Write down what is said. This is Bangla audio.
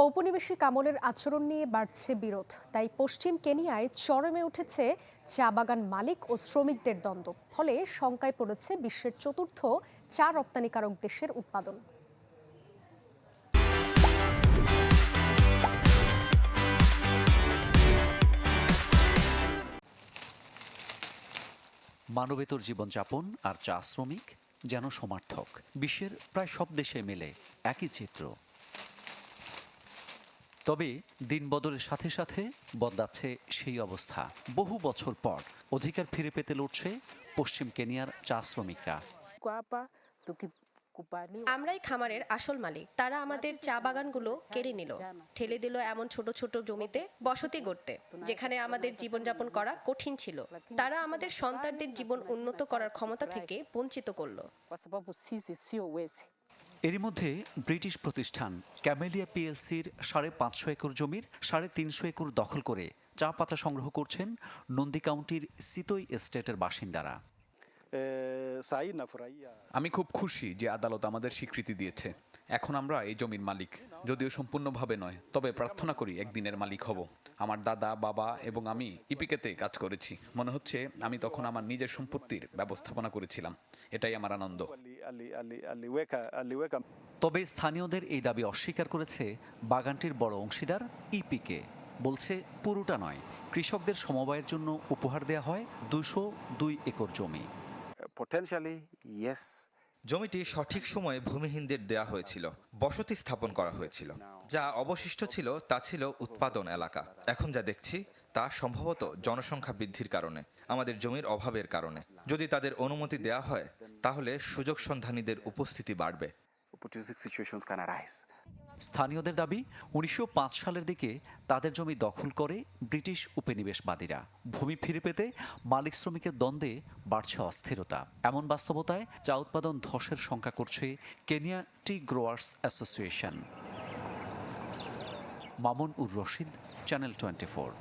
ঔপনিবেশিক আমলের আচরণ নিয়ে বাড়ছে বিরোধ, তাই পশ্চিম কেনিয়ায় চরমে উঠেছে চা বাগান মালিক ও শ্রমিকদের দ্বন্দ্ব। ফলে শঙ্কায় পড়েছে বিশ্বের চতুর্থ চা রপ্তানিকারক দেশের উৎপাদন। মানবেতর জীবনযাপন আর চা শ্রমিক যেন সমার্থক। বিশ্বের প্রায় সব দেশে মেলে একই চিত্র। তবে দিন বদলের সাথে সাথে বদলাচ্ছে সেই অবস্থা। বহু বছর পর অধিকার ফিরে পেতে লড়ছে পশ্চিম কেনিয়ার চা শ্রমিকরা। আমরাই খামারের আসল মালিক। তারা আমাদের চা বাগানগুলো কেড়ে নিল, ঠেলে দিল এমন ছোট ছোট জমিতে বসতি গড়তে, যেখানে আমাদের জীবনযাপন করা কঠিন ছিল। তারা আমাদের সন্তানদের জীবন উন্নত করার ক্ষমতা থেকে বঞ্চিত করলো। এরই মধ্যে ব্রিটিশ প্রতিষ্ঠান ক্যামেলিয়া পিএলসির 550 একর জমির 350 একর দখল করে চা পাতা সংগ্রহ করছেন নন্দী কাউন্টির সিতই এস্টেটের বাসিন্দারা। আমি খুব খুশি যে আদালত আমাদের স্বীকৃতি দিয়েছে। এখন আমরা এই জমির মালিক, যদিও সম্পূর্ণভাবে নয়, তবে প্রার্থনা করি একদিনের মালিক হব। আমার দাদা, বাবা এবং আমি ইপিকেতে কাজ করেছি। মনে হচ্ছে আমি তখন আমার নিজের সম্পত্তির ব্যবস্থাপনা করেছিলাম। এটাই আমার আনন্দ। তবে স্থানীয়দের এই দাবি অস্বীকার করেছে বাগানটির বড় অংশীদার ইপিকে। বলছে পুরোটা নয়, কৃষকদের সমবায়ের জন্য উপহার দেয়া হয় 202 একর জমি। জমিটি সঠিক সময়ে ভূমিহীনদের দেয়া হয়েছিল, বসতি স্থাপন করা হয়েছিল। যা অবশিষ্ট ছিল তা ছিল উৎপাদন এলাকা। এখন যা দেখছি তা সম্ভবত জনসংখ্যা বৃদ্ধির কারণে, আমাদের জমির অভাবের কারণে। যদি তাদের অনুমতি দেয়া হয় তাহলে সুযোগ সন্ধানীদের উপস্থিতি বাড়বে। স্থানীয়দের দাবি 1905 সালের দিকে তাদের জমি দখল করে ব্রিটিশ উপনিবেশবাদীরা। ভূমি ফিরে পেতে মালিক শ্রমিকের দ্বন্দ্বে বাড়ছে অস্থিরতা। এমন বাস্তবতায় চা উৎপাদন ধসের শঙ্কা করছে Kenya tea growers association. Mamun ur Rashid, channel 24।